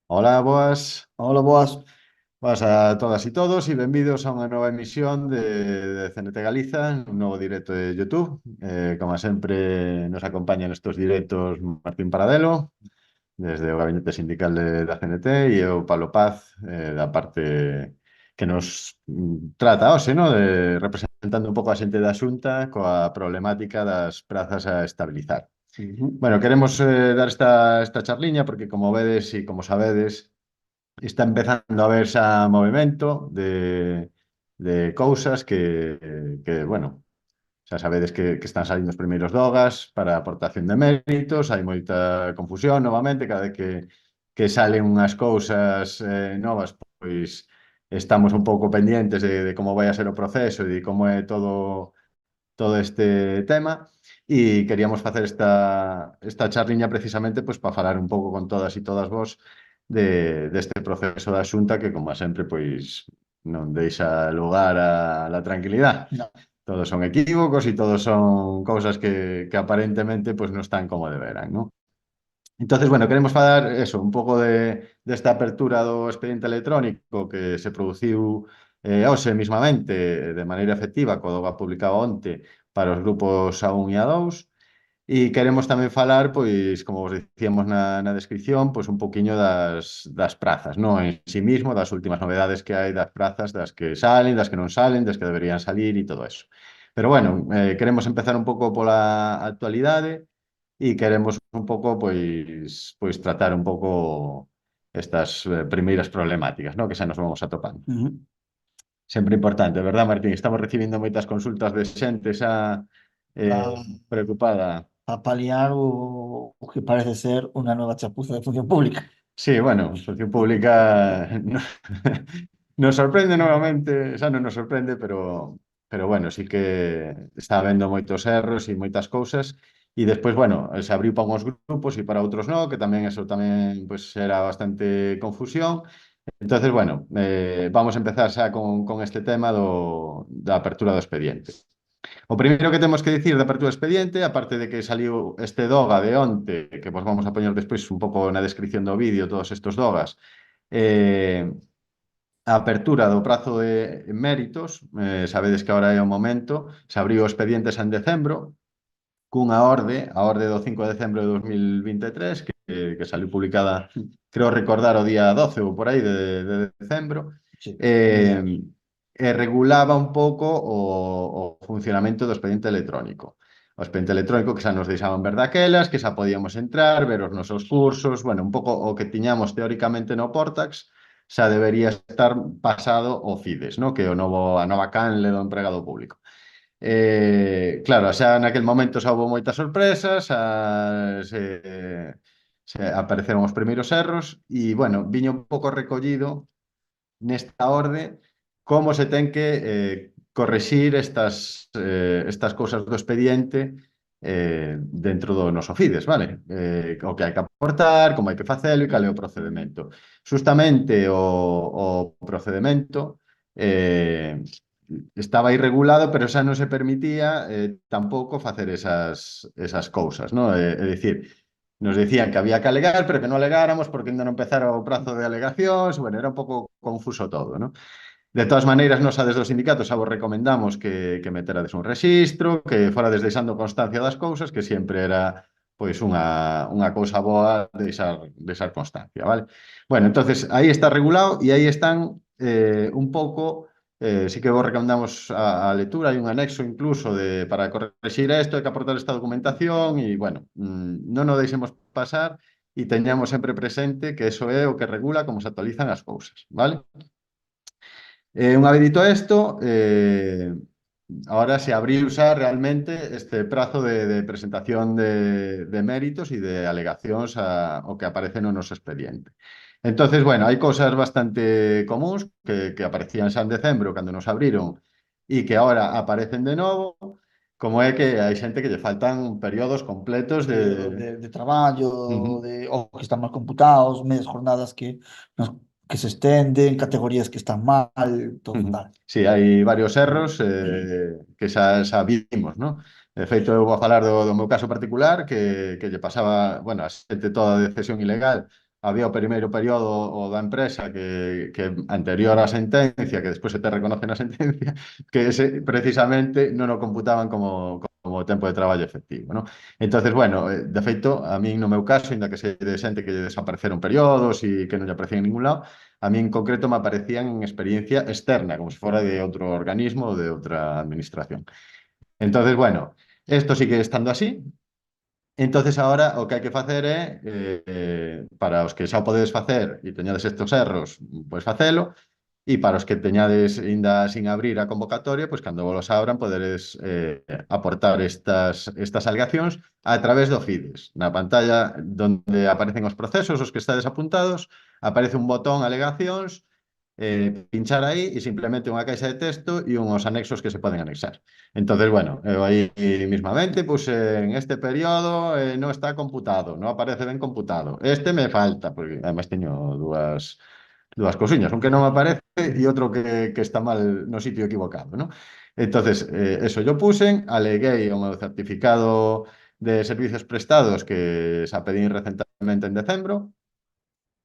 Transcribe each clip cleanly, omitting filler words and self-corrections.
Ola, boas. Hola, boas. Boas a todas e todos e benvidos a unha nova emisión de CNT Galiza, un novo directo de YouTube. Como sempre, nos acompañan estes directos Martín Paradelo, desde o Gabinete Sindical da CNT, e eu, Pablo Paz, da parte que nos trata hoxe, ¿no? De representando un pouco a xente da Xunta coa problemática das prazas a estabilizar. Ujú. Bueno, queremos dar esta charliña porque, como vedes e como sabedes, está empezando a haber xa movimento de cousas bueno, xa sabedes que están salindo os primeiros dogas para a aportación de méritos, hai moita confusión novamente, cada vez que salen unhas cousas novas, pois estamos un pouco pendientes de como vai a ser o proceso e de como é todo este tema e queríamos facer esta charliña precisamente pois, para falar un pouco con todas e todas vos deste proceso da Xunta que, como sempre, pois non deixa lugar a la tranquilidade. No. Todos son equívocos e todos son cousas que aparentemente pois, non están como deberan, non? Entonces, bueno, queremos falar eso, un pouco desta apertura do expediente electrónico que se produciu hoxe mismamente de maneira efectiva, co va publicado onte para os grupos A1 e A2. E queremos tamén falar, pois, como vos dicíamos na descripción, pois un poquinho das prazas, non en sí mismo, das últimas novedades que hai das prazas, das que salen, das que non salen, das que deberían salir e todo eso. Pero bueno, queremos empezar un pouco pola actualidade e queremos un pouco, pois tratar un pouco estas primeiras problemáticas, non? Que xa nos vamos atopando. Ujú. Sempre importante, verdad, Martín? Estamos recibindo moitas consultas de xente xa Para preocupada. paliar o que parece ser unha nova chapuza de función pública. Sí, bueno, Función Pública nos sorprende novamente, xa non nos sorprende, pero bueno, sí que está habendo moitos erros e moitas cousas e despois, bueno, se abriu para uns grupos e para outros non, que tamén eso tamén pues, era bastante confusión. Entonces, bueno, vamos a empezar xa con este tema da apertura do expediente. O primeiro que temos que dicir de apertura de expediente, aparte de que saliu este doga de onte, que vos vamos a poñer despois un pouco na descripción do vídeo todos estos dogas, a apertura do prazo de méritos, sabedes que agora é o momento, se abriu o expediente xa en decembro, cunha orde, a orde do 5 de decembro de 2023, que saliu publicada, creo recordar, o día 12 ou por aí de decembro, Sí, eh, e regulaba un pouco o funcionamento do expediente electrónico. O expediente electrónico que xa nos deixaban ver daquelas, que xa podíamos entrar, ver os nosos cursos, bueno, un pouco o que tiñamos teóricamente no Portax, xa debería estar pasado o CIDES, no? Que é a nova canle do empregado público. Claro, xa naquel momento xa houve moitas sorpresas, se apareceron os primeiros erros e, bueno, viño un pouco recollido nesta orde como se ten que correxir estas cousas do expediente dentro do noso FIDES, vale? O que hai que aportar, como hai que facelo e cal é o procedimento. Justamente o procedimento estaba irregulado, pero xa non se permitía tampouco facer esas cousas, non? É dicir, nos decían que había que alegar, pero que non alegáramos porque ainda non empezara o prazo de alegacións, bueno, era un pouco confuso todo, non? De todas maneiras, nos desde os sindicatos xa vos recomendamos que meterades un rexistro, que forades deixando constancia das cousas, que sempre era pois unha cousa boa deixar constancia, vale? Bueno, entonces aí está regulado e aí están un pouco sí que vos recomendamos a lectura, hai un anexo incluso para corregir isto, hai que aportar esta documentación e, bueno, non o deixemos pasar e teñamos sempre presente que eso é o que regula como se actualizan as cousas, vale? Unha vez dito isto, ahora se abriu xa realmente este prazo de presentación de méritos e de alegacións ao que aparece no noso expediente. Entonces, bueno, hai cousas bastante comuns que aparecían xa en decembro cando nos abriron e que ahora aparecen de novo, como é que hai xente que lle faltan períodos completos de... de traballo, Ujú. ou que están mal computados, medias jornadas que se estenden, categorías que están mal, todo Ujú. tal. Sí, hai varios erros que xa vimos, ¿no? De feito, eu vou falar do meu caso particular, que lle pasaba, bueno, a xente toda de cesión ilegal, había o primeiro período o da empresa que anterior á sentencia, que despois se te reconoce na sentencia, que ese precisamente non o computaban como tempo de traballo efectivo, ¿no? Entonces, bueno, de feito, a mí no meu caso, ainda que se de xente que lle desapareceron periodos e que non lle aparecían en ningún lado, a mí en concreto me aparecían en experiencia externa, como se fora de outro organismo ou de outra administración. Entonces, bueno, esto sigue estando así. Entonces, ahora o que hai que facer é, para os que xa o podedes facer e teñades estes erros, pois facelo, e para os que teñades ainda sin abrir a convocatoria, pois cando vos abran poderes aportar estas alegacións a través do FIDES. Na pantalla donde aparecen os procesos, os que estades apuntados, aparece un botón alegacións, pinchar aí e simplemente unha caixa de texto e unhos anexos que se poden anexar. Entonces, bueno, eu aí mismamente puse en este periodo non está computado, non aparece ben computado. Este me falta, porque además teño dúas cousiñas, un que non me aparece e outro que está mal no sitio equivocado, ¿no? Entonces, eso yo puse, aleguei o meu certificado de servicios prestados que xa pedín recentemente en decembro,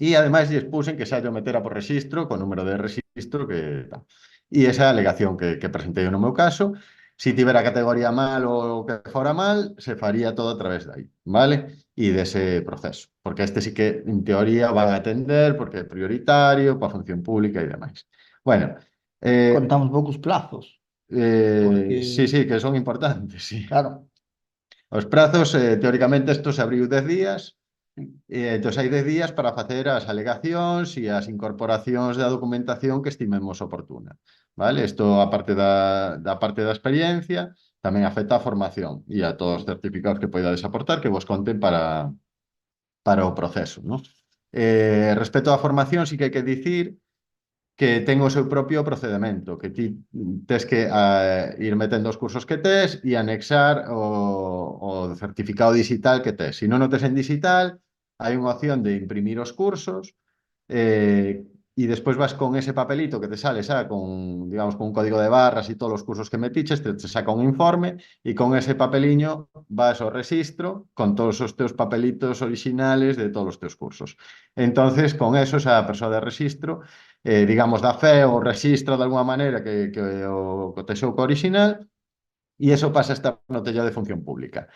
e ademais lles puxen que xa yo metera por rexistro, con número de rexistro que tal. E esa é a alegación que presentei no meu caso. Si tivera categoría mal ou que fora mal, se faría todo a través de aí, vale? E dese proceso. Porque este sí que, en teoría, van a atender porque é prioritario para a función pública e demais. Bueno, Contamos poucos plazos, sí, porque, sí, que son importantes, sí. claro, Os prazos, teóricamente, isto se abriu 10 días, entón hai 10 días para facer as alegacións e as incorporacións da documentación que estimemos oportuna. Vale? Isto, aparte da parte da experiencia, tamén afecta a formación e a todos os certificados que poidades aportar que vos conten para o proceso, ¿no? Respecto á formación, sí que hai que dicir que ten o seu propio procedimento, que ti tes que ir metendo os cursos que tes e anexar o certificado digital que tes. Se non o tes en digital, hai unha opción de imprimir os cursos e despois vas con ese papelito que te sale xa con, digamos, con un código de barras e todos os cursos que metiches, te saca un informe e con ese papeliño vas ao registro con todos os teus papelitos orixinales de todos os teus cursos. Entonces, con eso, xa a persoa de registro digamos, da fe ou rexistra de alguma maneira que o cotexou co original e eso pasa a estar no tello de función pública.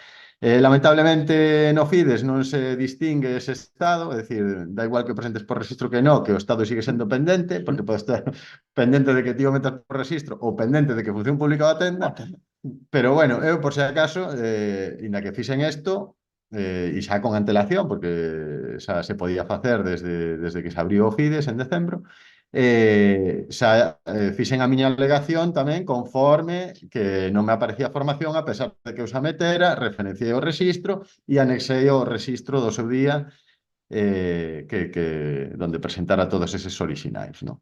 Lamentablemente no FIDES non se distingue ese estado, é dicir, da igual que presentes por registro que no, que o estado sigue sendo pendente, porque pode estar pendente de que ti o metas por registro ou pendente de que función pública o atenda, pero bueno, eu por se acaso, inda que fixen isto, e xa con antelación, porque xa se podía facer desde que se abriu o FIDES en decembro, xa fixen a miña alegación tamén conforme que non me aparecía formación a pesar de que eu xa metera, referenciei o rexistro e anexei o rexistro do seu día donde presentara todos eses orixinais, ¿no?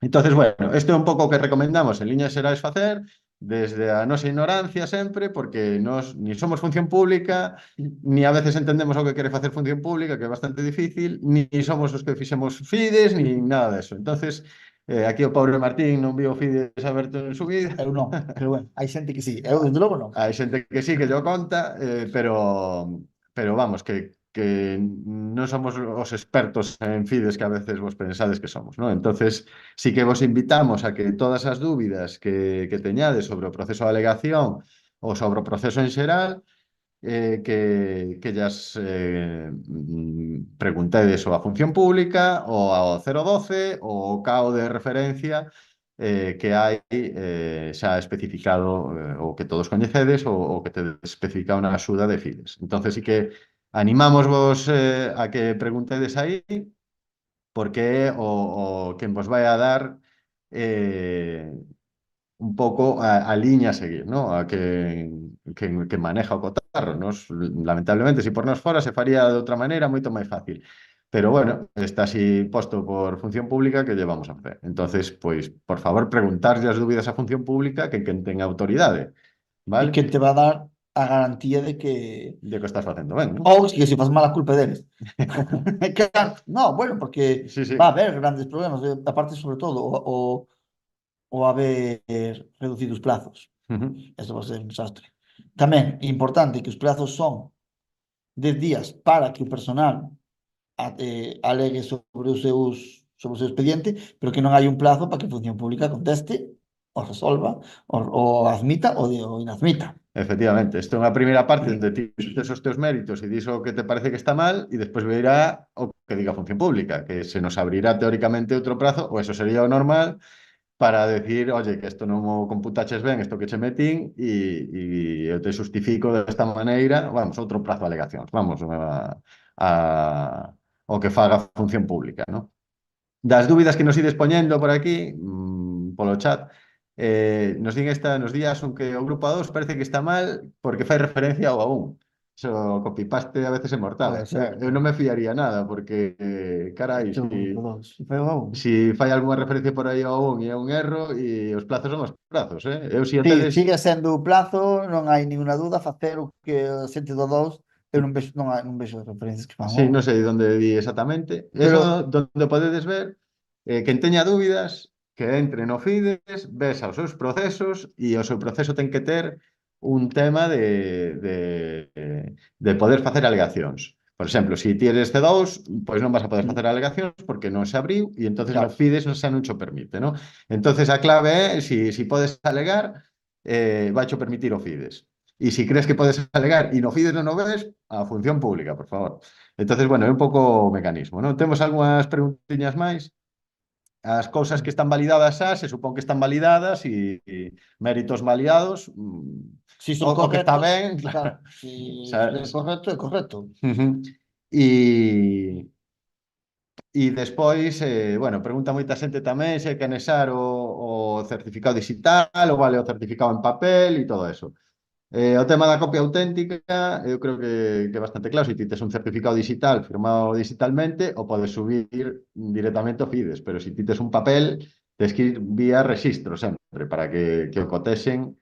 Entonces, bueno, isto é un pouco o que recomendamos en liñas xerais facer desde a nosa ignorancia sempre, porque nós ni somos función pública, ni a veces entendemos o que quere facer función pública, que é bastante difícil, ni somos os que fixemos FIDES, ni nada deso. Entonces, aquí o pobre Martín non viu FIDES aberto en su vida. eu non, pero bueno, hai xente que sí, eu desde logo non. Hai xente que sí, que yo conta, pero vamos, que non somos os expertos en FIDES que a veces vos pensades que somos, ¿no? Entonces, sí que vos invitamos a que todas as dúbidas que teñades sobre o proceso de alegación ou sobre o proceso en xeral, que llas preguntedes ou a Función Pública ou ao 012 ou ao CAO de referencia que hai xa especificado ou que todos coñecedes ou que te especificado na axuda de FIDES. Entonces sí que animamos vos a que preguntedes aí porque é o quen vos vai a dar un pouco a liña a seguir, ¿no? A que maneja o cotarro. Nos, lamentablemente, se por nos fora se faría de outra maneira moito máis fácil. Pero bueno, está así posto por función pública que llevamos a facer. Entonces, pois, por favor, preguntarlle as dúbidas á función pública que quen ten autoridade, E vale? que te va a dar a garantía de que De que o estás facendo ben, non? ou que se faz mal a culpa deles. Claro, no, bueno, porque Sí, sí. va a haber grandes problemas, aparte sobre todo o haber reducidos plazos. Ujú. Esto va a ser un desastre. Tamén é importante que os plazos son 10 días para que o personal alegue sobre o seu expediente, pero que non hai un plazo para que a Función Pública conteste, o resolva, o admita ou inadmita. Efectivamente, isto é unha primeira parte Mm. onde ti tes os teus méritos e dis o que te parece que está mal e despois virá o que diga a Función Pública, que se nos abrirá teóricamente outro prazo, ou eso sería o normal, para decir, oye, que isto non o computaches ben, isto que che metín, e eu te justifico desta maneira, vamos, outro prazo de alegacións, vamos, a, o que faga a Función Pública, ¿no? Das dúbidas que nos ides poñendo por aquí, polo chat, nos din nos días un que o grupo A2 parece que está mal porque fai referencia ao A1. Eso copypaste a veces é mortal. Pode ser, Eu non me fiaría nada porque, carai, este é o grupo 2. Foi o 1. si fai algunha referencia por aí ao A1 e é un erro e os plazos son os plazos, eh? Eu si a Sí, tedes, sigue sendo o plazo, non hai ninguna dúda, facer o que a xente do 2, eu non vexo referencias que fan sí, non o. sei onde di exactamente. Pero, Eso donde podedes ver quen teña dúbidas que entre no Fides, ves aos seus procesos e o seu proceso ten que ter un tema de poder facer alegacións. Por exemplo, se ti eres C2, pois non vas a poder facer alegacións porque non se abriu e entonces no claro, Fides xa non cho permite, ¿no? Entonces a clave é, si podes alegar, vai cho permitir o Fides. E se crees que podes alegar e no Fides non o ves, a Función Pública, por favor. Entonces, bueno, é un pouco o mecanismo, non? Temos algunhas preguntiñas máis. As cousas que están validadas xa, se supón que están validadas e méritos validados, si son o que está correctos, ben, claro, claro. si Xa, é correcto, é correcto. E, e despois, bueno, pregunta moita xente tamén se hai que anexar o certificado digital ou vale o certificado en papel e todo eso. O tema da copia auténtica, eu creo que é bastante claro. Se ti tes un certificado digital firmado digitalmente, o podes subir directamente ao Fides, pero se ti tes un papel, tes que ir vía rexistro sempre, para que o cotesen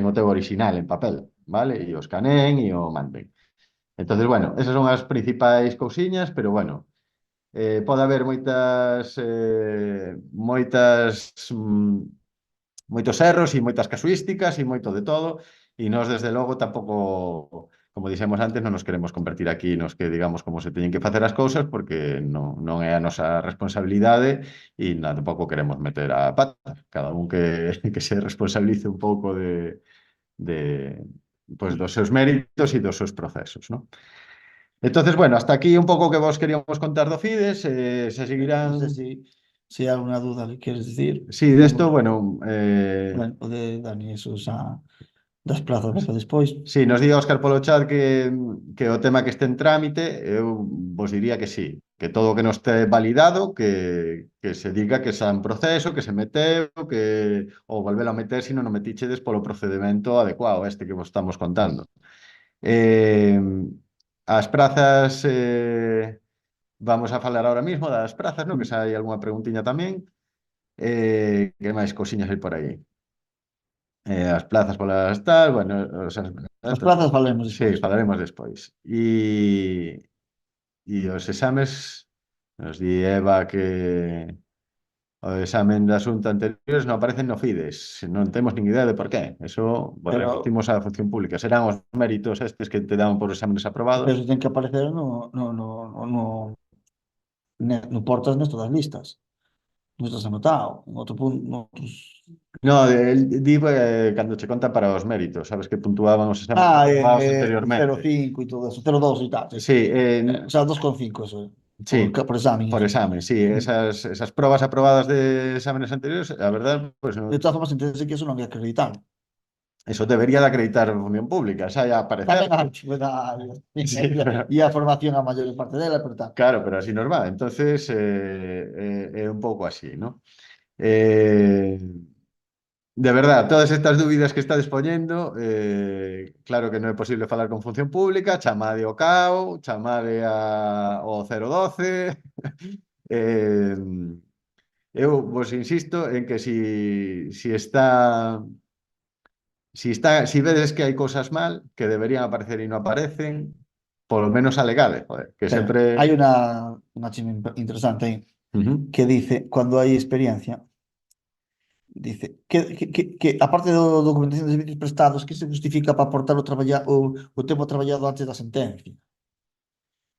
o teu original en papel, vale? E o escaneen e o manden. Entonces, bueno, esas son as principais cousiñas, pero bueno, pode haber moitos erros e moitas casuísticas e moito de todo, e nós desde logo tampouco, como dixemos antes, non nos queremos convertir aquí nos que digamos como se teñen que facer as cousas porque non é a nosa responsabilidade e tampouco queremos meter a pata, cada un que se responsabilice un pouco de pues, dos seus méritos e dos seus procesos, ¿no? Entonces, bueno, hasta aquí un pouco que vos queríamos contar do Fides, se Non sei seguirán. se hai alguna dúda que queres decir. Sí, de esto, bueno, Bueno, o de Dani, eso xa das plazas para despois. sí, nos di Óscar polo chat que o tema que este en trámite, eu vos diría que sí, que todo o que non este validado, que se diga que xa en proceso, que se meteu, ou volvelo a meter se non o metichedes polo procedimento adecuado, este que vos estamos contando. Eh, as prazas, vamos a falar ahora mismo das prazas, ¿no? Que xa hai algunha preguntiña tamén. Que máis cosiñas hai por aí? As plazas polas tal, bueno, As plazas falemos sí, despois. falaremos despois. E os exames, nos di Eva que o examen da xunta anteriores non aparecen no Fides. Non temos nin idea de por qué. Eso, bueno, Pero, remitimos á función pública. Serán os méritos estes que te dan por exámenes aprobados. pero ten que aparecer no portas nesto das listas. Non estás anotado. En outro punto, noutros. No, el di cando che conta para os méritos, sabes que puntuaban os exámenes aprobados anteriormente. 0,5 e todo eso, 0,2 e tal, sí. Sí, O sea, 2,5 eso, sí, por examen, por eso. examen, sí. Esas probas aprobadas de exámenes anteriores, la verdad, pues De todas formas, entende que eso non é acreditable. eso debería de acreditar a Función Pública, xa ia aparecer. Tamén a antigüedade Sí, pero, e a formación a maior parte dela, pero tal. claro, pero así nos va. Entonces, é un pouco así, ¿no? Eh, de verdad, todas estas dúbidas que está dispoñendo, claro que non é posible falar con Función Pública, chamade ao CAO, chamade ao 012, eh, eu vos insisto en que si vedes que hai cousas mal que deberían aparecer e non aparecen, polo menos alegade, joder, que Pero sempre. hai unha chisme interesante aí Ujú. que dice, cando hai experiencia, dice que aparte da documentación de servicios prestados, que se justifica para aportar o tempo traballado antes da sentencia.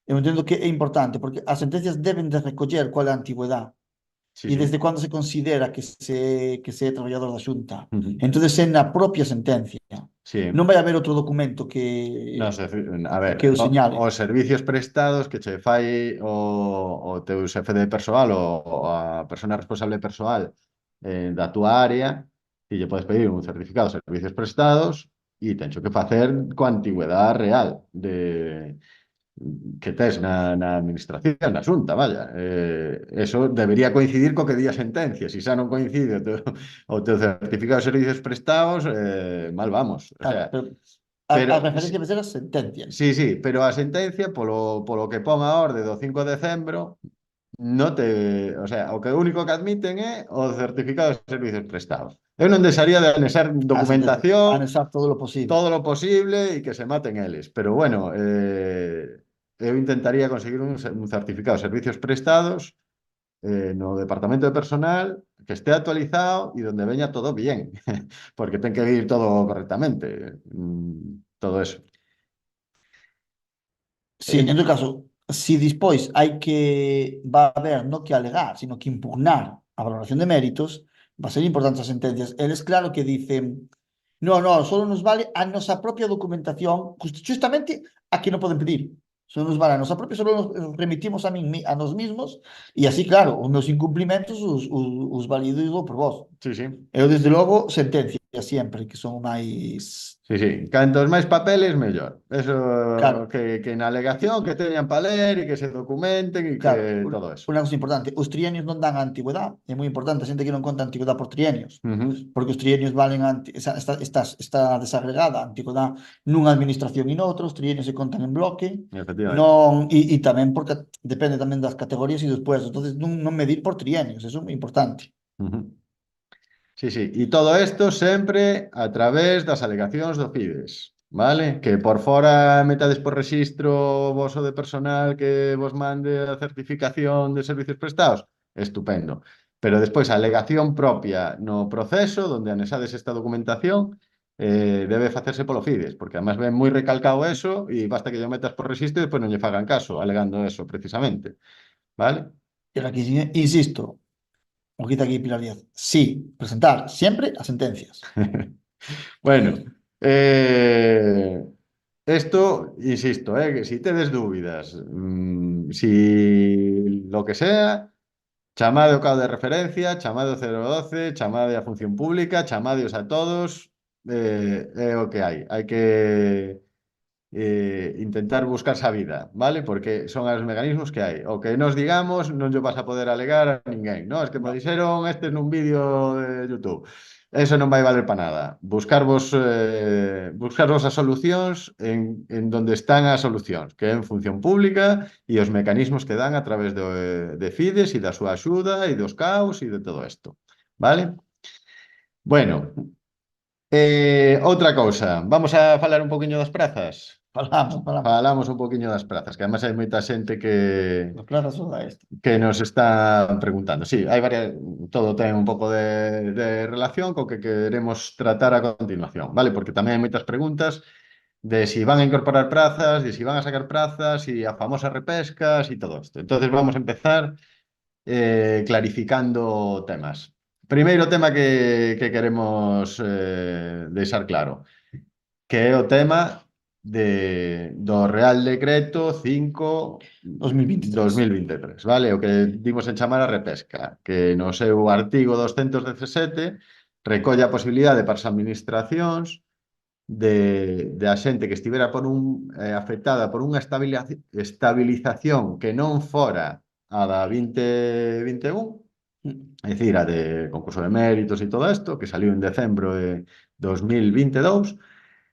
Eu entendo que é importante, porque as sentencias deben de recoller cual é a antigüedade Sí, e sí. desde cando se considera que se é traballador da Xunta. Ujú. Entonces é na propia sentencia. Sí. Non vai haber outro documento No sé, a ver, que o señale. os servicios prestados que che fai o teu xefe de persoal o a persona responsable persoal da túa área e lle podes pedir un certificado de servicios prestados e tencho que facer coa antigüedade real que tes na administración, na Xunta, vaya. Eso debería coincidir co que di a sentencia. Se xa non coincide o teu certificado de servicios prestados, mal vamos. O Claro, sea, pero a pero referencia vai ser a sentencia. sí, sí, pero a sentencia, polo que pon a orde do 5 de decembro, no te, o sea, o que único que admiten é o certificado de servicios prestados. Eu non deixaría de anexar A sentencia. documentación Anexar todo lo posible. todo lo posible e que se maten eles. Pero bueno, eu intentaría conseguir un certificado de servicios prestados no departamento de personal que esté actualizado e donde veña todo bien, porque ten que ir todo correctamente, todo eso. Sí, en todo caso, si despois hai que va a haber no que alegar, sino que impugnar a valoración de méritos, va a ser importante as sentencias. Eles claro que dicen, no, no, solo nos vale a nosa propia documentación, justamente a que non poden pedir. Solo nos vale a nosa propia, solo nos remitimos a nos mismos, e así, claro, os meus incumplimentos os valido por vos. Sí, sí. Eu, desde logo, sentencia sempre, que son máis... Sí, sí, cantos máis papeles, mellor. Eso Claro, que na alegación que teñan para ler e que se documenten e claro, que todo eso. unha cousa importante, os trienios non dan a antigüedade, é moi importante, a xente que non conta a antigüedade por trienios, Ujú. porque os trienios valen, está desagregada a antigüedade nunha administración e noutra, os trienios se contan en bloque, Efectivamente. non, e tamén porque depende tamén das categorías e dos puestos, entonces non medir por trienios, eso é moi importante. Ujú. Sí, sí. E todo isto sempre a través das alegacións do Fides, vale? Que por fora metades por rexistro voso de personal que vos mande a certificación de servicios prestados, estupendo. Pero despois a alegación propia no proceso, donde anexades esta documentación, debe facerse polo Fides, porque además ven moi recalcado eso e basta que lle metas por rexistro e despois non lle fagan caso, alegando eso precisamente, vale? E aquí, insisto, o que está aquí Pilar Díaz, sí, presentar sempre as sentencias. Bueno, esto, insisto, que si tedes dúbidas, si lo que sea, chamade ao cabo de referencia, chamade ao 012, chamade á función pública, chamadeos a todos, é o que hai. Hai que intentar buscar esa vida, ¿vale? Porque son os mecanismos que hai. O que nos digamos non yo vas a poder alegar a ninguén, ¿no? Es que me No, dixeron este nun vídeo de YouTube. Eso non vai valer para nada. Buscarvos as solucións en donde están as solucións, que é en función pública e os mecanismos que dan a través de Fides e da súa axuda e dos caos e de todo isto, ¿vale? Bueno, outra cousa. Vamos a falar un poquinho das prazas. falamos. Falamos un poquinho das prazas, que además hai moita xente Las plazas son esto. que nos está preguntando. Sí, hai varias, todo ten un pouco de relación co que queremos tratar a continuación, vale? Porque tamén hai moitas preguntas de si van a incorporar prazas, de si van a sacar prazas, e a famosa repescas e todo isto. Entonces vamos a empezar clarificando temas. Primeiro tema que queremos deixar claro, que é o tema do Real Decreto 5 2023. 2023, vale? O que dimos en chamar a repesca, que no seu artigo 217 recolle a posibilidade para as administracións de a xente que estivera afectada por unha estabilización que non fora a da 2021, é dicir, a de concurso de méritos e todo isto, que saliu en decembro de 2022,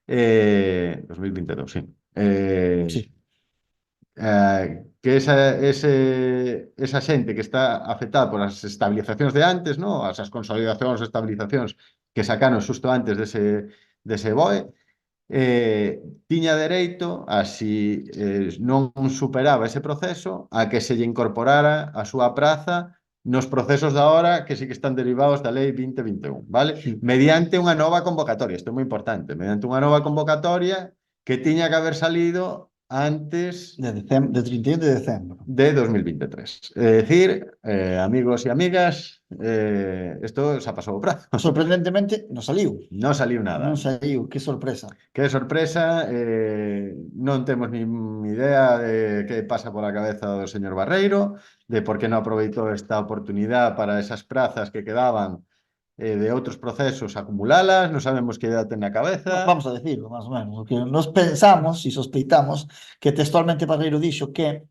2022, sí. Sí. Que esa xente que está afectada por as estabilizacións de antes, ¿no? As consolidacións e estabilizacións que sacaron xusto antes dese BOE, tiña dereito a si non superaba ese proceso a que se lle incorporara a súa praza nos procesos da hora que sí que están derivados da Lei 2021, vale? Sí. Mediante unha nova convocatoria, isto é moi importante, mediante unha nova convocatoria que tiña que haber salido antes de 31 de decembro. de 2023. Es decir, amigos y amigas, esto se ha pasado o prazo. Sorprendentemente, Non saliu nada. non saliu, que sorpresa. Que sorpresa, non temos nin idea de que pasa pola cabeza do señor Barreiro, de por que non aproveitou esta oportunidade para esas prazas que quedaban de outros procesos acumulalas, non sabemos que idea ten na cabeza. Vamos a decirlo, más o menos. O que nos pensamos e sospeitamos que textualmente Barreiro dixo que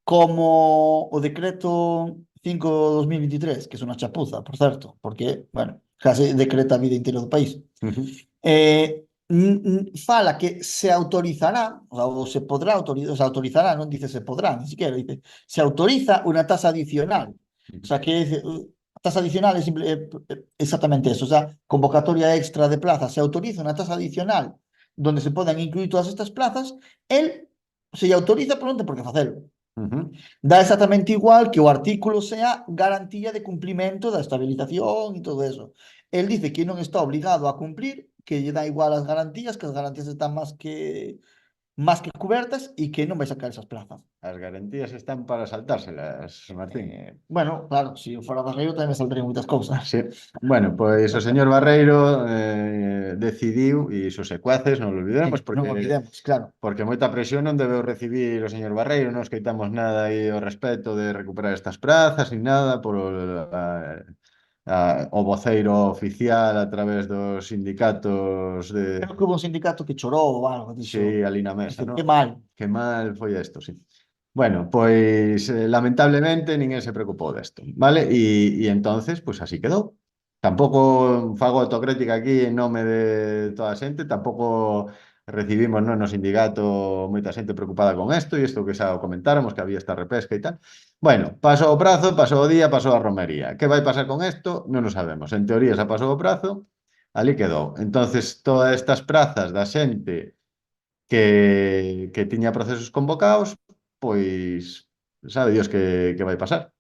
como o decreto 5/2023, que é unha chapuza, por certo, porque, bueno, case decreta a vida inteira do país, fala que se autorizará, ou se podrá autorizar, se autorizará, non dice se podrá, ni siquiera, dice se autoriza unha tasa adicional. O sea, que a tasa adicional é exactamente eso, o sea, convocatoria extra de plazas, se autoriza unha tasa adicional donde se podan incluir todas estas plazas, el se lle autoriza, pero non ten por que facelo. Dá exactamente igual que o artículo sea garantía de cumplimento da estabilización e todo eso. El dice que non está obligado a cumplir, que lle dá igual as garantías, que as garantías están máis que cubertas e que non vai sacar esas plazas. As garantías están para saltárselas, Martín. Bueno, claro, se eu fora Barreiro tamén me saldrían moitas cousas. Sí. Bueno, pois o señor Barreiro decidiu, e iso secuaces, non lo olvidemos, Non olvidemos, claro. porque moita presión non debeu recibir o señor Barreiro, non escoitamos nada aí ao respecto de recuperar estas prazas, ni nada, por o voceiro oficial a través dos sindicatos de... Creo que hubo un sindicato que chorou ou algo, dixo. Sí, ali na mesa, Dice, non? que mal. Que mal foi isto, sí. Bueno, pois lamentablemente ninguén se preocupou desto, vale? E entonces, pois así quedou. Tampouco fago autocrítica aquí en nome de toda a xente, tampouco recibimos no sindicato moita xente preocupada con isto e isto que xa o comentáramos, que había esta repesca e tal. Bueno, pasou o prazo, pasou o día, pasou a romería. Que vai pasar con isto? Non o sabemos. En teoría xa pasou o prazo, ali quedou. Entonces, todas estas prazas da xente que tiña procesos convocados, pois sabe Dios que vai pasar,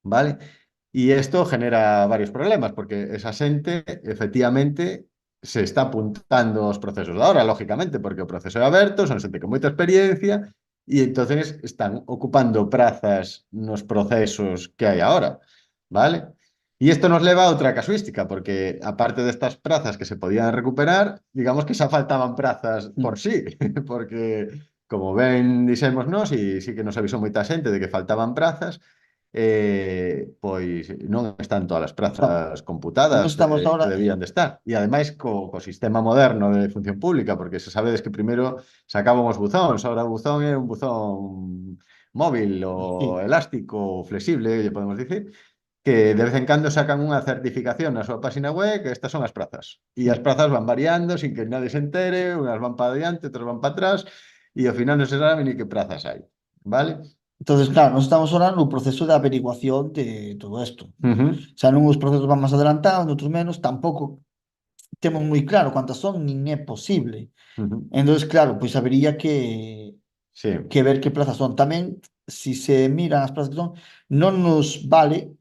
vale? E isto genera varios problemas, porque esa xente, efectivamente, se está apuntando aos procesos de ahora, lógicamente, porque o proceso é aberto, son xente con moita experiencia, e entonces están ocupando prazas nos procesos que hai ahora, vale? E isto nos leva a outra casuística, porque aparte destas prazas que se podían recuperar, digamos que xa faltaban prazas por sí, porque como ben dixemos nós, e sí que nos avisou moita xente de que faltaban prazas, pois non están todas as prazas Non computadas estamos que ahora... debían de estar. E ademais co sistema moderno de función pública, porque se sabedes que primeiro sacaban os buzóns, ahora o buzón é un buzón móvil ou Sí. elástico ou flexible, lle podemos dicir, que de vez en cando sacan unha certificación na súa página web que estas son as prazas. E as prazas van variando sin que nadie se entere, unhas van para adiante, outras van para atrás, e ao final non se sabe ni que prazas hai. Vale? Entonces, claro, nos estamos ahora no proceso de averiguación de todo isto. O sea, uns procesos van máis adelantados, outros menos, tampouco temos moi claro cuántas son, nin é posible. Entonces, claro, pois habería Sí, que ver que plazas son. Tamén, si se miran as plazas que son, non nos vale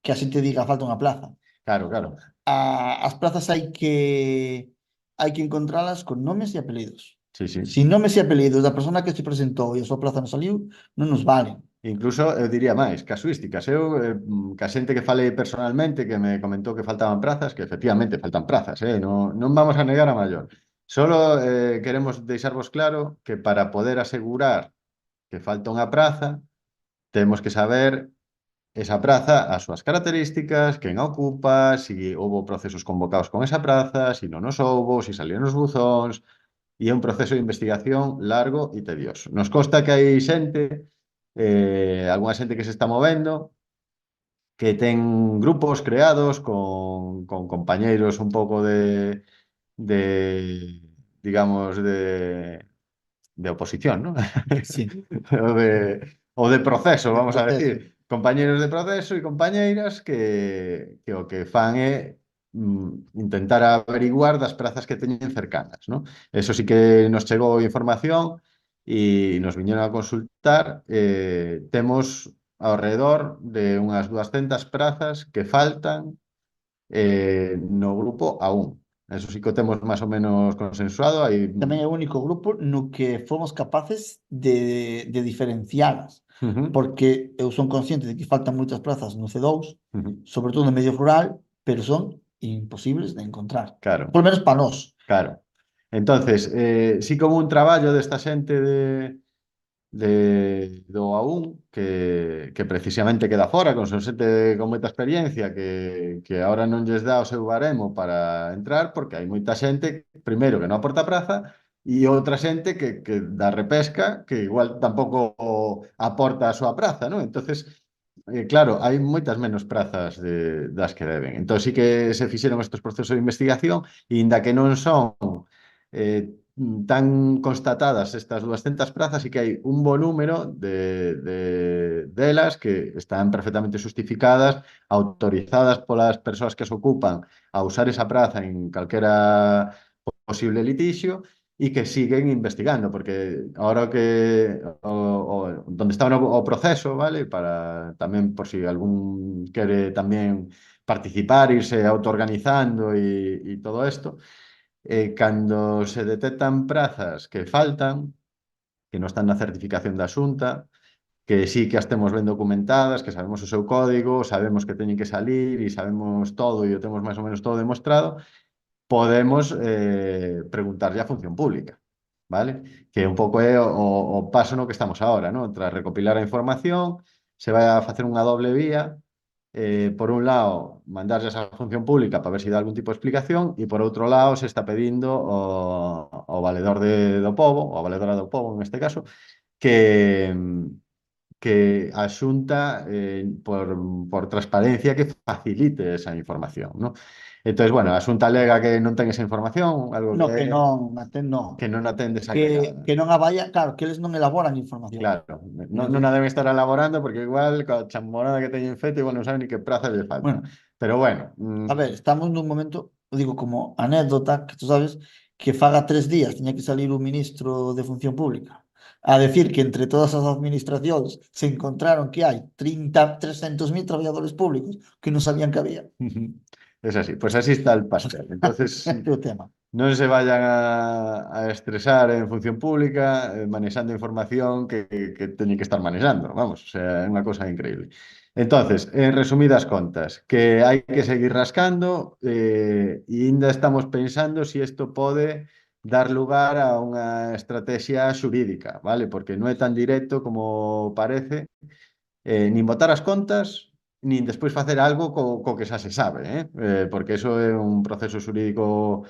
que a xente diga falta unha plaza. claro, claro. As plazas hai que encontralas con nomes e apelidos. Sí, sí. Si nomes e apelidos da persona que se presentou e a súa plaza non saliu, non nos valen. Incluso eu diría máis, casuísticas. Eu, ca xente que falei personalmente, que me comentou que faltaban prazas, que efectivamente faltan prazas, non vamos a negar a maior. Solo queremos deixarvos claro que para poder asegurar que falta unha praza, temos que saber esa praza, as súas características, quen a ocupa, si houbo procesos convocados con esa praza, si non os houbo, si salieron os buzóns, e é un proceso de investigación largo e tedioso. Nos consta que hai xente, algunha xente que se está movendo, que ten grupos creados con compañeiros un pouco de digamos, de oposición, ¿no? Sí. o de proceso, De vamos a proceso. decir. Compañeros de proceso e compañeiras que o que fan é intentar averiguar das prazas que teñen cercanas, ¿no? Eso sí que nos chegou información e nos viñeron a consultar. Temos ao redor de unhas 200 prazas que faltan no grupo A1. Eso sí que o temos máis ou menos consensuado. Aí... Tamén é o único grupo no que fomos capaces de diferencialas, Ujú, porque eu son consciente de que faltan moitas plazas no C2, ujú. sobre todo no medio rural, pero son imposibles de encontrar. Claro, Por lo menos para nós. claro. Entonces, sí como un traballo desta xente do AUN que precisamente queda fora, con son xente con moita experiencia que ahora non lles dá o seu baremo para entrar, porque hai moita xente, primeiro, que non aporta praza, e outra xente que dá repesca, que igual tampouco aporta a súa praza, non? Entonces, claro, hai moitas menos prazas das que deben. Entón, sí que se fixeron estes procesos de investigación, e inda que non son eh, tan constatadas estas 200 prazas, sí que hai un bo número delas que están perfectamente justificadas, autorizadas polas persoas que se ocupan a usar esa praza en calquera posible litixio, e que siguen investigando, porque ahora que donde está o proceso, vale, para tamén por si algún quere tamén participar, irse autoorganizando e todo isto, cando se detectan prazas que faltan, que non están na certificación da Xunta, que sí que as temos ben documentadas, que sabemos o seu código, sabemos que teñen que salir e sabemos todo e o temos máis ou menos todo demostrado, podemos preguntarlle á función pública, vale? Que un pouco é o paso no que estamos agora, ¿no? Tras recopilar a información, se vai a facer unha doble vía, por un lado, mandarse a esa función pública para ver si dá algún tipo de explicación e por outro lado se está pedindo ao valedor do pobo, ou a valedora do pobo en este caso, que, que a Xunta, por transparencia, que facilite esa información, ¿no? Entonces, bueno, a Xunta alega que non ten esa información, algo No, que non atende esa que non a vaya, claro, que eles non elaboran información. claro, É non a dicir, deben estar elaborando porque igual, coa chamorada que teñen feito, igual non saben ni que prazas lle faltan. bueno, Pero bueno, a ver, estamos nun momento, digo, como anécdota, que tú sabes, que faga 3 días tiña que salir un ministro de Función Pública a decir que entre todas as administracións se encontraron que hai 300.000 traballadores públicos que non sabían que había. es así, pues así está el pastel. Entonces, Este é o tema. non se vayan a estresar en función pública, manexando información que teñen que estar manexando. Vamos, o sea, é unha cosa increíble. Entonces, en resumidas contas, que hai que seguir rascando e ainda estamos pensando si isto pode dar lugar a unha estrategia xurídica, vale? Porque non é tan directo como parece, nin botar as contas, nin despois facer algo co que xa se sabe, porque eso é un proceso xurídico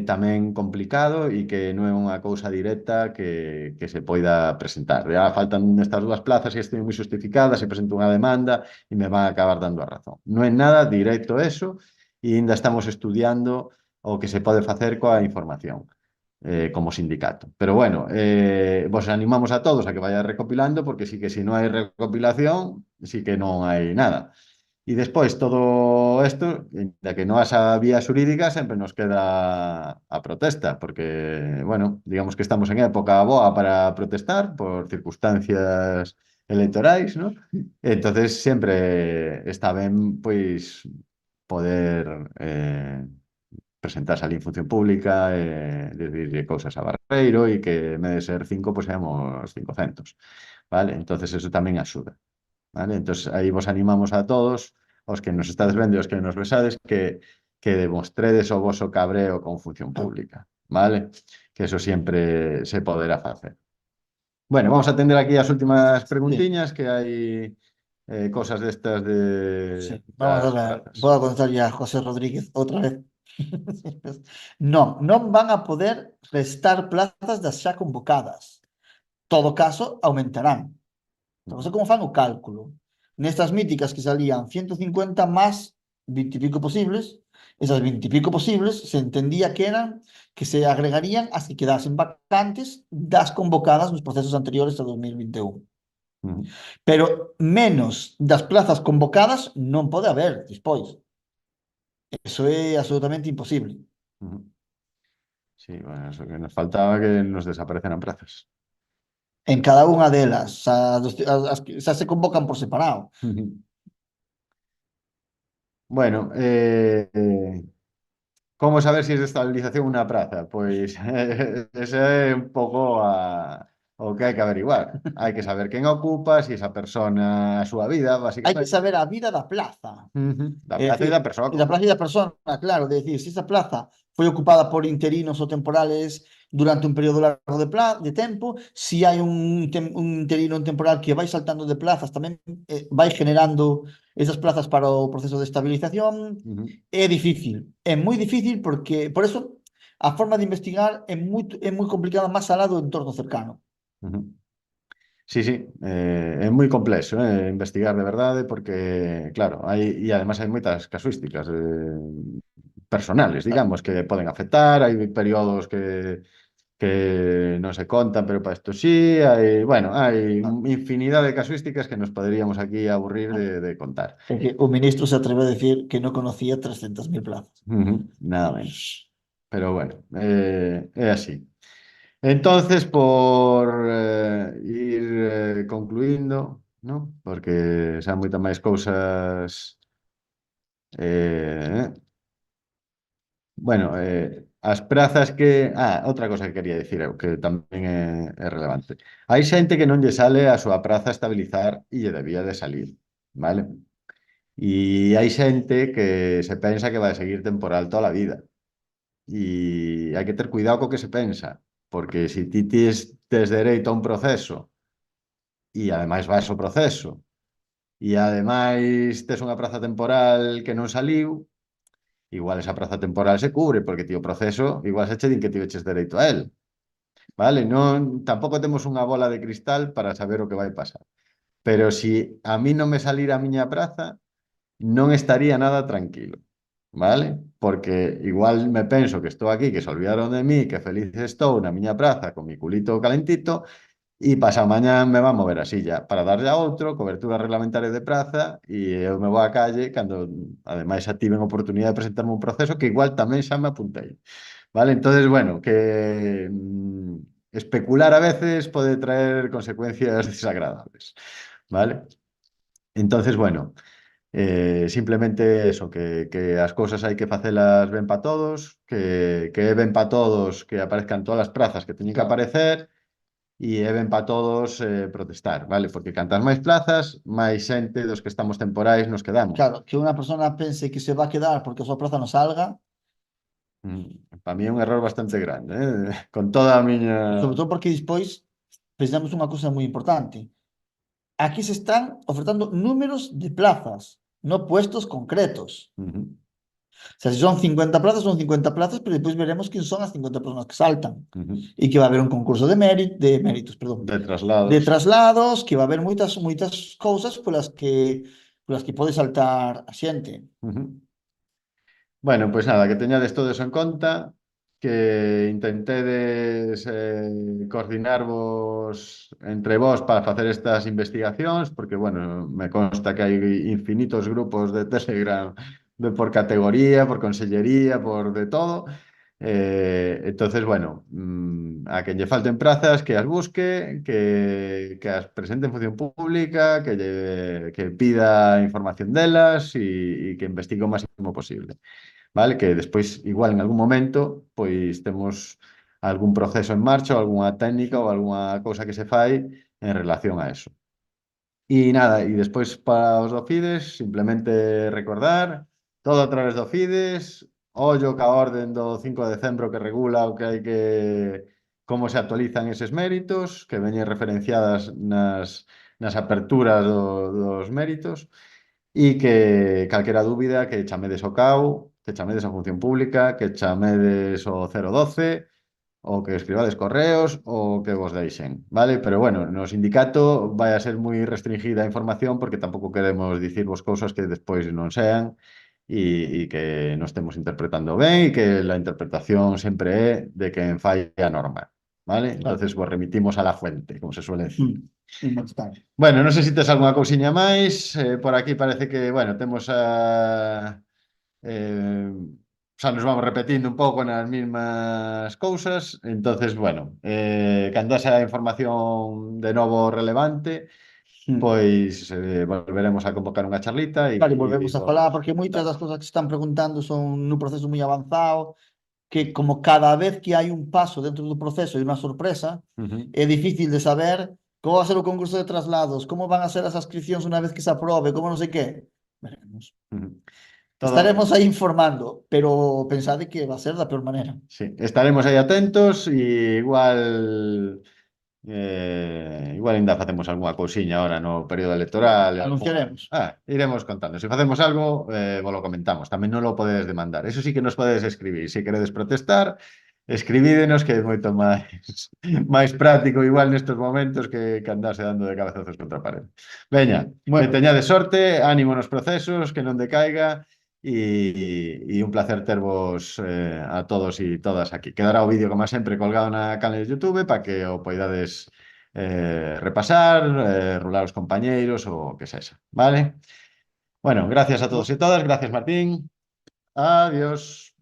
tamén complicado e que non é unha cousa directa que se poida presentar. Ya faltan estas dúas plazas e estou moi justificadas e presento unha demanda e me van a acabar dando a razón. Non é nada directo eso e ainda estamos estudiando o que se pode facer coa información como sindicato. Pero bueno, vos animamos a todos a que vaya recopilando porque sí que si non hai recopilación, sí que non hai nada. E despois todo isto, da que non haxa vía xurídica, sempre nos queda a protesta, porque, bueno, digamos que estamos en época boa para protestar por circunstancias electorais, ¿no? Entonces sempre está ben, pois, poder presentarse ali en función pública, decirle cousas a Barreiro e que en vez de ser 5, pois seamos 500, vale? Entonces eso tamén axuda. ¿Vale? Entonces aí vos animamos a todos, os que nos estades vendo e os que nos besades, que demostredes o voso cabreo con función Claro. pública, ¿vale? Que eso siempre se poderá facer. Bueno, vamos a atender aquí as últimas Sí, preguntiñas, que hai cosas destas sí. Vamos a das ver, prazas. vou a contestar a José Rodríguez outra vez. Non van a poder restar plazas das xa convocadas. Todo caso, aumentarán. Non sei como fan o cálculo. Nestas míticas que salían 150 más 20 y pico posibles, esas 20 y pico posibles se entendía que eran que se agregarían as que quedasen vacantes das convocadas nos procesos anteriores a 2021. Ujú, Pero menos das plazas convocadas non pode haber despois. Eso é absolutamente imposible. ujú. Sí, bueno, eso que nos faltaba que nos desapareceran plazas. En cada unha delas, as que xa se convocan por separado. Ujú. Bueno, como saber si es de estabilización unha praza? Pois ese é un pouco o que hai que averiguar. Hai que saber quen ocupa, si esa persona a súa vida, Hai que basicamente. saber a vida da plaza. Da É praza e dicir, da persoa e que da plaza ocupa. e da persona, claro, de decir, se esa plaza foi ocupada por interinos ou temporales durante un período largo de tempo, si hai un interino, un temporal que vai saltando de plazas, tamén vai generando esas plazas para o proceso de estabilización, Ujú, é moi difícil porque, por eso, a forma de investigar é moi complicada máis alá do entorno cercano. ujú. Sí, sí, é moi complexo investigar de verdade porque, claro, e ademais hai moitas casuísticas personales, Claro, digamos, que poden afectar, hai períodos que non se contan, pero para isto sí, bueno, hai claro, infinidad de casuísticas que nos poderíamos aquí aburrir claro. de contar. É que o ministro se atreve a decir que non conocía 300.000 plazas. Ujú, nada menos. Pero bueno, é así. Entonces, por ir concluindo, ¿no? Porque xa moitas máis cousas. eh, bueno, as prazas que. Ah, outra cosa que quería dicir eu, que tamén é relevante. Hai xente que non lle sale a súa praza a estabilizar e lle debía de salir, vale? E hai xente que se pensa que vai seguir temporal toda a vida. E hai que ter cuidado co que se pensa, porque se ti tes dereito a un proceso e ademais vas ao proceso e ademais tes unha praza temporal que non saliu, igual esa praza temporal se cubre porque ti o proceso igual se che din que ti veches dereito a él, vale? Non, tampouco temos unha bola de cristal para saber o que vai pasar. Pero si a mí non me salira a miña praza, non estaría nada tranquilo, vale? Porque igual me penso que estou aquí, que se olvidaron de mí, que feliz estou na miña praza con mi culito calentito, e pasado mañá me va a mover a silla para darlle a outro, cobertura reglamentaria de praza, e eu me vou á calle cando ademais xa tiven oportunidade de presentarme un proceso que igual tamén xa me apuntei. Vale, entonces, bueno, que especular a veces pode traer consecuencias desagradables, vale? Entonces, bueno, simplemente eso, que as cousas hai que facelas ben para todos, que é ben para todos que aparezcan todas as prazas que teñen que Claro, aparecer e é ben para todos protestar, vale? Porque cantas máis plazas, máis xente dos que estamos temporais nos quedamos. claro, que unha persona pense que se va a quedar porque a súa plaza non salga, Para mí é un error bastante grande, con toda a miña... sobre todo porque despois pensamos unha cousa moi importante. Aquí se están ofertando números de plazas, non puestos concretos. Ujú, O sea, si son 50 plazas, son 50 plazas, pero despois veremos quién son as 50 personas que saltan. ujú. E que va a haber un concurso de méritos, perdón, De de traslados. traslados, que va a haber moitas cousas polas que pode saltar a xente. Ujú. Bueno, pues nada, que teñades todo eso en conta, que intentedes coordinarvos entre vos para facer estas investigacións, porque, bueno, me consta que hai infinitos grupos de Telegram por categoría, por consellería, por de todo. Entonces, bueno, a quen lle falten prazas, que as busque, que as presente en función pública, que pida información delas e que investigue o máximo posible. Vale? Que despois, igual en algún momento, pois temos algún proceso en marcha ou algunha técnica ou algunha cousa que se fai en relación a eso. E nada, e despois para os do Fides, simplemente recordar todo a través do Fides, ollo ca orden do 5 de decembro que regula o que hai que como se actualizan eses méritos, que veñen referenciadas nas aperturas dos méritos, e que calquera dúbida que chamedes ao CAU, que chamedes a Función Pública, que chamedes o 012, ou que escribades correos, ou que vos deixen, vale? Pero bueno, no sindicato vai a ser moi restringida a información porque tampouco queremos dicirvos cousas que despois non sean e que non estemos interpretando ben e que la interpretación sempre é de quen fai a norma, vale? Claro. Entonces vos remitimos a la fuente, como se suele decir. Está. Bueno, non sei se tes algunha cousiña máis. Por aquí parece que, bueno, temos a... xa nos vamos repetindo un pouco nas mismas cousas. Entonces, bueno, cando haxa información de novo relevante, Mm. pois volveremos a convocar unha charlita Claro, e e volvemos a falar, porque moitas das cousas que se están preguntando son nun proceso moi avanzado, que como cada vez que hai un paso dentro do proceso e unha sorpresa, Ujú, é difícil de saber como va a ser o concurso de traslados, como van a ser as inscripcións unha vez que se aprobe, como non sei que. Veremos. ujú. Estaremos Todo, aí informando, pero pensade que va a ser da peor manera. sí, estaremos aí atentos e igual ainda facemos algunha cousiña ahora no período electoral, Anunciaremos. iremos contando. Se facemos algo, vos lo comentamos. Tamén non lo podedes demandar. Eso sí que nos podedes escribir. Se queredes protestar, escribídenos que é moito máis máis práctico igual nestes momentos que andarse dando de cabezazos contra a pared. Veña, que Bueno, teñades sorte, ánimo nos procesos, que non decaiga e un placer tervos a todos e todas aquí. Quedará o vídeo, como sempre, colgado na canal de YouTube para que o poidades repasar, rular os compañeiros ou o que sexa, vale? Bueno, gracias a todos e todas, gracias Martín, adiós.